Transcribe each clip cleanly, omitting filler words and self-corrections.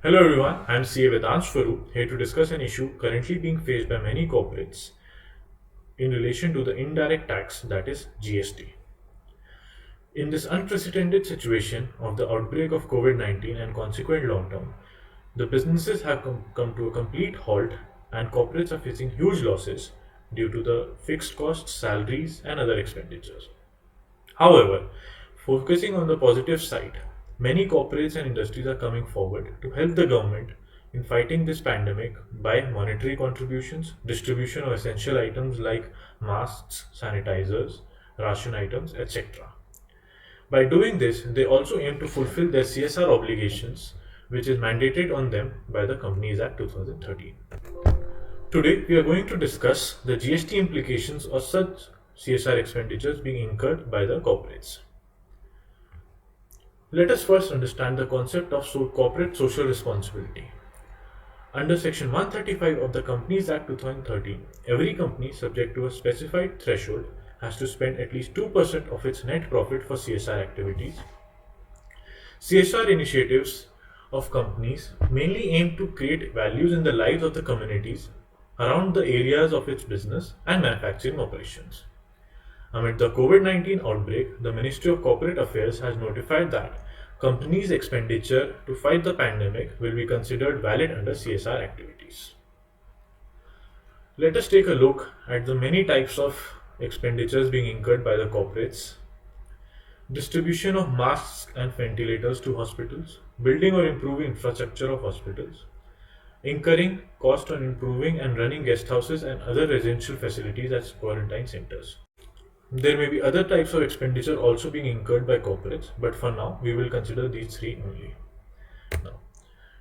Hello everyone, I am CA Vedansh Farouk here to discuss an issue currently being faced by many corporates in relation to the indirect tax, that is GST. In this unprecedented situation of the outbreak of COVID 19 and consequent lockdown, the businesses have come to a complete halt and corporates are facing huge losses due to the fixed costs, salaries, and other expenditures. However, focusing on the positive side, many corporates and industries are coming forward to help the government in fighting this pandemic by monetary contributions, distribution of essential items like masks, sanitizers, ration items, etc. By doing this, they also aim to fulfill their CSR obligations, which is mandated on them by the Companies Act 2013. Today, we are going to discuss the GST implications of such CSR expenditures being incurred by the corporates. Let us first understand the concept of corporate social responsibility. Under Section 135 of the Companies Act 2013, every company subject to a specified threshold has to spend at least 2% of its net profit for CSR activities. CSR initiatives of companies mainly aim to create values in the lives of the communities around the areas of its business and manufacturing operations. Amid the COVID 19 outbreak, the Ministry of Corporate Affairs has notified that companies' expenditure to fight the pandemic will be considered valid under CSR activities. Let us take a look at the many types of expenditures being incurred by the corporates. Distribution of masks and ventilators to hospitals, building or improving infrastructure of hospitals, incurring cost on improving and running guest houses and other residential facilities as quarantine centers. There may be other types of expenditure also being incurred by corporates, but for now we will consider these three only. Now,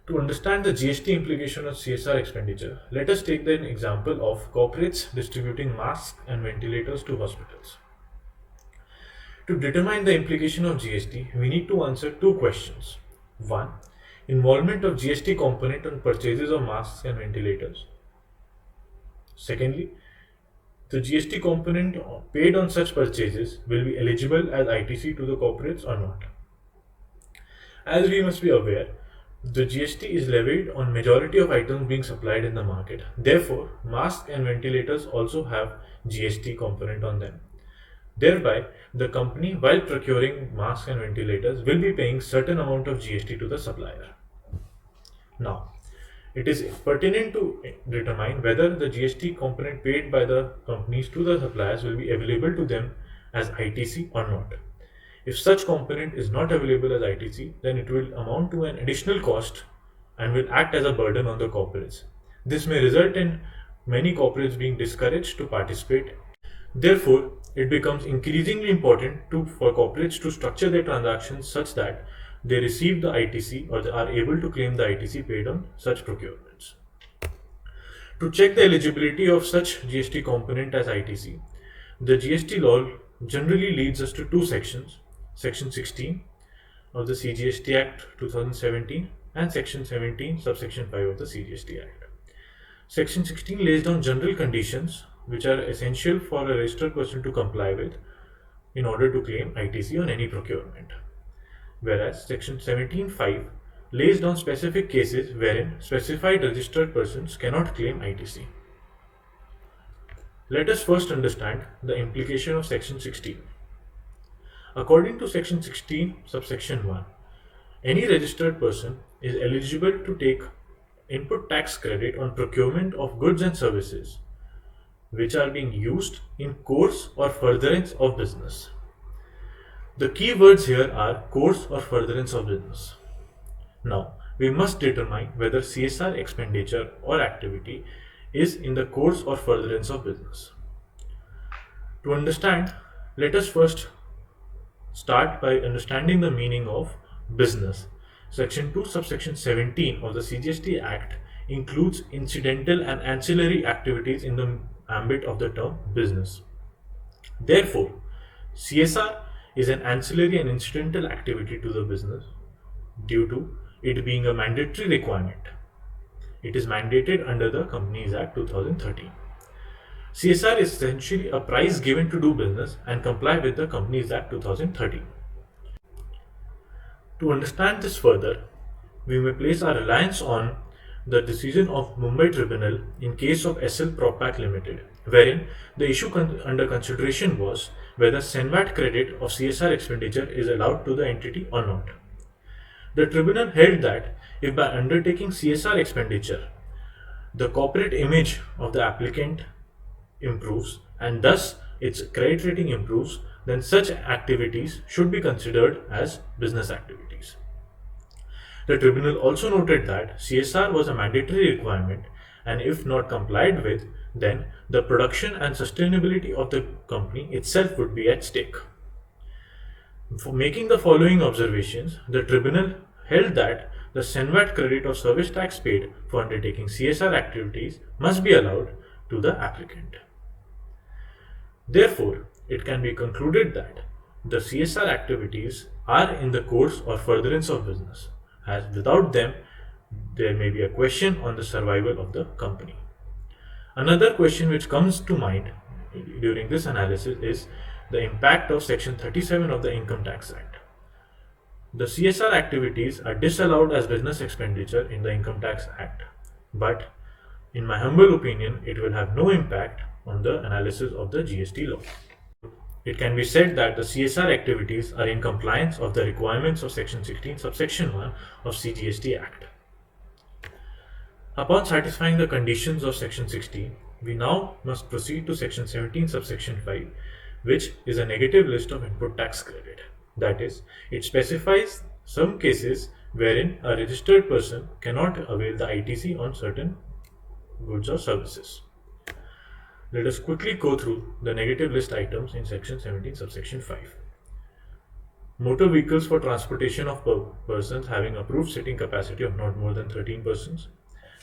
to understand the GST implication of CSR expenditure, let us take an example of corporates distributing masks and ventilators to hospitals. To determine the implication of GST, we need to answer two questions. One, involvement of GST component on purchases of masks and ventilators. Secondly, the GST component paid on such purchases will be eligible as ITC to the corporates or not. As we must be aware, the GST is levied on majority of items being supplied in the market. Therefore, masks and ventilators also have GST component on them. Thereby, the company, while procuring masks and ventilators, will be paying certain amount of GST to the supplier. Now, it is pertinent to determine whether the GST component paid by the companies to the suppliers will be available to them as ITC or not. If such component is not available as ITC, then it will amount to an additional cost and will act as a burden on the corporates. This may result in many corporates being discouraged to participate. Therefore, it becomes increasingly important for corporates to structure their transactions such that they receive the ITC or they are able to claim the ITC paid on such procurements. To check the eligibility of such GST component as ITC, the GST law generally leads us to two sections, Section 16 of the CGST Act 2017 and Section 17 subsection 5 of the CGST Act. Section 16 lays down general conditions which are essential for a registered person to comply with in order to claim ITC on any procurement. Whereas Section 17(5) lays down specific cases wherein specified registered persons cannot claim ITC. Let us first understand the implication of Section 16. According to Section 16, subsection 1, any registered person is eligible to take input tax credit on procurement of goods and services which are being used in course or furtherance of business. The key words here are course or furtherance of business. Now, we must determine whether CSR expenditure or activity is in the course or furtherance of business. To understand, let us first start by understanding the meaning of business. Section 2, subsection 17 of the CGST Act includes incidental and ancillary activities in the ambit of the term business. Therefore, CSR is an ancillary and incidental activity to the business due to it being a mandatory requirement. It is mandated under the Companies Act 2013. CSR is essentially a price given to do business and comply with the Companies Act 2013. To understand this further, we may place our reliance on the decision of Mumbai Tribunal in case of SL Propack Limited, wherein the issue under consideration was whether Senvat credit of CSR expenditure is allowed to the entity or not. The tribunal held that if by undertaking CSR expenditure, the corporate image of the applicant improves and thus its credit rating improves, then such activities should be considered as business activities. The tribunal also noted that CSR was a mandatory requirement and if not complied with, then the production and sustainability of the company itself would be at stake. For making the following observations, the tribunal held that the Senvat credit of service tax paid for undertaking CSR activities must be allowed to the applicant. Therefore, it can be concluded that the CSR activities are in the course or furtherance of business, as without them, there may be a question on the survival of the company. Another question which comes to mind during this analysis is the impact of Section 37 of the Income Tax Act. The CSR activities are disallowed as business expenditure in the Income Tax Act, but in my humble opinion, it will have no impact on the analysis of the GST law. It can be said that the CSR activities are in compliance of the requirements of Section 16, subsection 1 of CGST Act. Upon satisfying the conditions of Section 16, we now must proceed to Section 17, subsection 5, which is a negative list of input tax credit. That is, it specifies some cases wherein a registered person cannot avail the ITC on certain goods or services. Let us quickly go through the negative list items in Section 17, subsection 5. Motor vehicles for transportation of persons having approved sitting capacity of not more than 13 persons.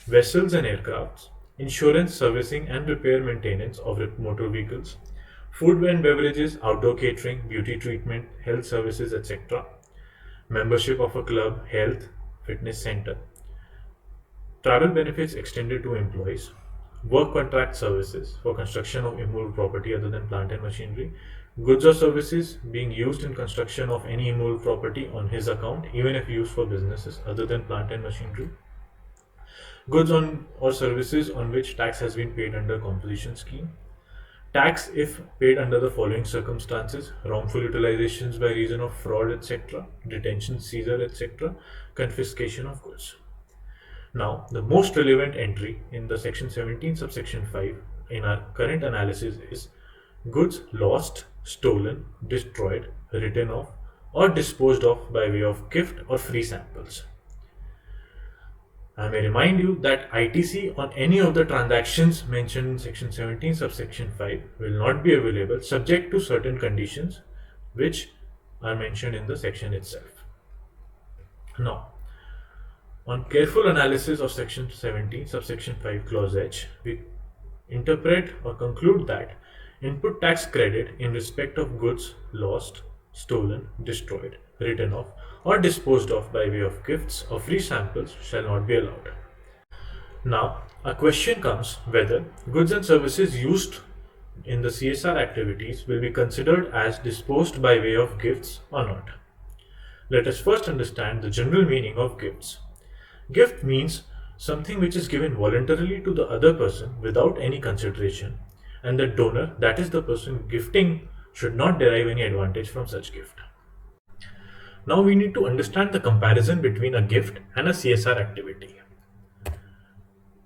Vessels and aircrafts. Insurance, servicing and repair maintenance of motor vehicles. Food and beverages, outdoor catering, beauty treatment, health services, etc. Membership of a club, health, fitness center. Travel benefits extended to employees. Work contract services for construction of immovable property other than plant and machinery. Goods or services being used in construction of any immovable property on his account, even if used for businesses other than plant and machinery. Goods on or services on which tax has been paid under composition scheme. Tax if paid under the following circumstances: wrongful utilizations by reason of fraud, etc., detention, seizure, etc., confiscation of goods. Now, the most relevant entry in the Section 17, subsection 5 in our current analysis is goods lost, stolen, destroyed, written off, or disposed of by way of gift or free samples. I may remind you that ITC on any of the transactions mentioned in Section 17, subsection 5 will not be available subject to certain conditions which are mentioned in the section itself. Now, on careful analysis of Section 17, subsection 5, clause H, we interpret or conclude that input tax credit in respect of goods lost, stolen, destroyed, written off, or disposed of by way of gifts or free samples shall not be allowed. Now, a question comes whether goods and services used in the CSR activities will be considered as disposed by way of gifts or not. Let us first understand the general meaning of gifts. Gift means something which is given voluntarily to the other person without any consideration, and the donor, that is the person gifting, should not derive any advantage from such gift. Now we need to understand the comparison between a gift and a CSR activity.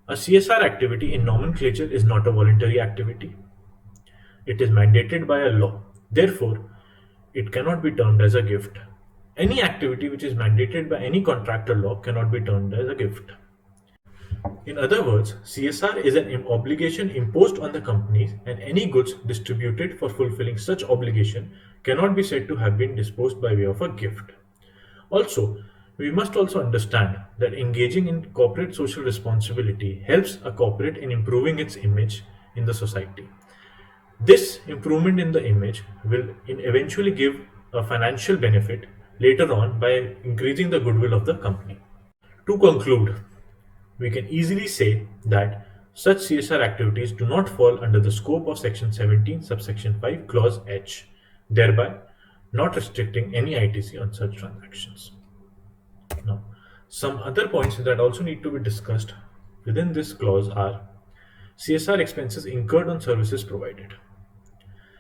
A CSR activity in nomenclature is not a voluntary activity. It is mandated by a law. Therefore, it cannot be termed as a gift. Any activity which is mandated by any contract or law cannot be termed as a gift. In other words, CSR is an obligation imposed on the companies, and any goods distributed for fulfilling such obligation cannot be said to have been disposed by way of a gift. Also, we must also understand that engaging in corporate social responsibility helps a corporate in improving its image in the society. This improvement in the image will eventually give a financial benefit later on by increasing the goodwill of the company. To conclude, we can easily say that such CSR activities do not fall under the scope of Section 17, subsection 5, clause H, thereby not restricting any ITC on such transactions. Now, Some other points that also need to be discussed within this clause are CSR expenses incurred on services provided.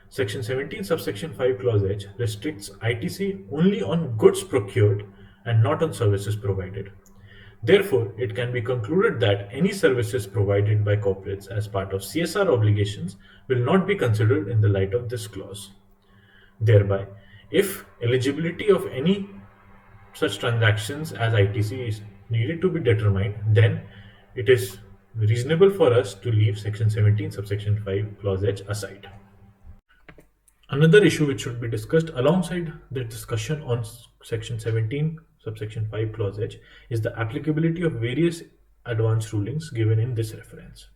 Section 17 subsection 5 clause H restricts ITC only on goods procured and not on services provided. Therefore, it can be concluded that any services provided by corporates as part of CSR obligations will not be considered in the light of this clause. Thereby, if eligibility of any such transactions as ITC is needed to be determined, then it is reasonable for us to leave section 17 subsection 5 clause H aside. Another issue which should be discussed alongside the discussion on section 17 subsection 5 clause H is the applicability of various advance rulings given in this reference.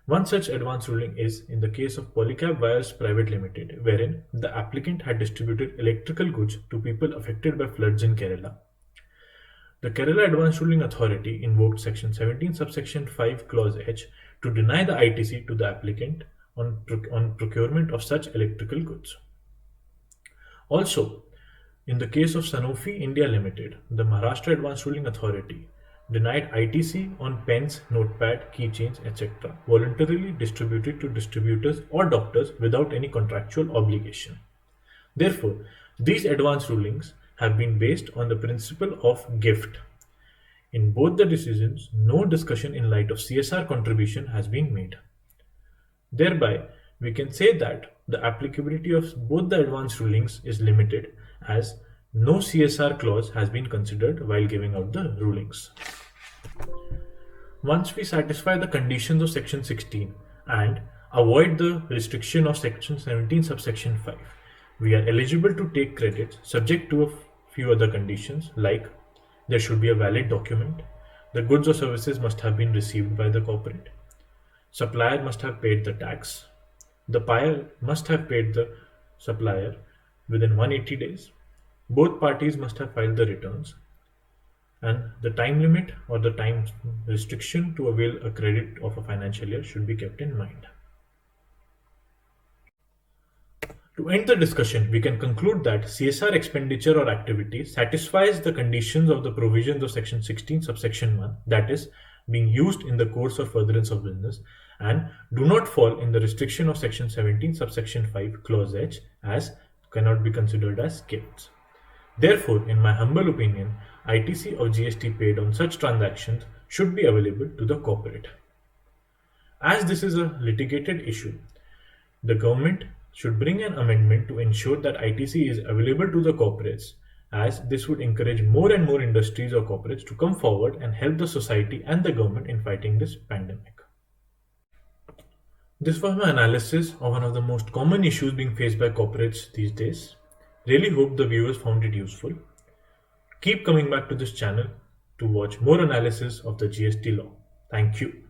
One such advance ruling is in the case of Polycab Wires Private Limited, wherein the applicant had distributed electrical goods to people affected by floods in Kerala. The Kerala Advance Ruling Authority invoked section 17 subsection 5 clause H to deny the ITC to the applicant on procurement of such electrical goods. Also, in the case of Sanofi India Limited, the Maharashtra Advance Ruling Authority denied ITC on pens, notepad, keychains, etc., voluntarily distributed to distributors or doctors without any contractual obligation. Therefore, these advance rulings have been based on the principle of gift. In both the decisions, no discussion in light of CSR contribution has been made. Thereby, we can say that the applicability of both the advance rulings is limited, as no CSR clause has been considered while giving out the rulings. Once we satisfy the conditions of section 16 and avoid the restriction of section 17 subsection 5, we are eligible to take credits subject to a few other conditions, like there should be a valid document, the goods or services must have been received by the corporate, supplier must have paid the tax, the buyer must have paid the supplier within 180 days, both parties must have filed the returns, and the time limit or the time restriction to avail a credit of a financial year should be kept in mind. To end the discussion, we can conclude that CSR expenditure or activity satisfies the conditions of the provisions of section 16 subsection 1, that is, being used in the course or furtherance of business, and do not fall in the restriction of section 17 subsection 5 clause H, as cannot be considered as gifts. Therefore, in my humble opinion, ITC of GST paid on such transactions should be available to the corporate. As this is a litigated issue, the government should bring an amendment to ensure that ITC is available to the corporates, as this would encourage more and more industries or corporates to come forward and help the society and the government in fighting this pandemic. This was my analysis of one of the most common issues being faced by corporates these days. Really hope the viewers found it useful. Keep coming back to this channel to watch more analysis of the GST law. Thank you.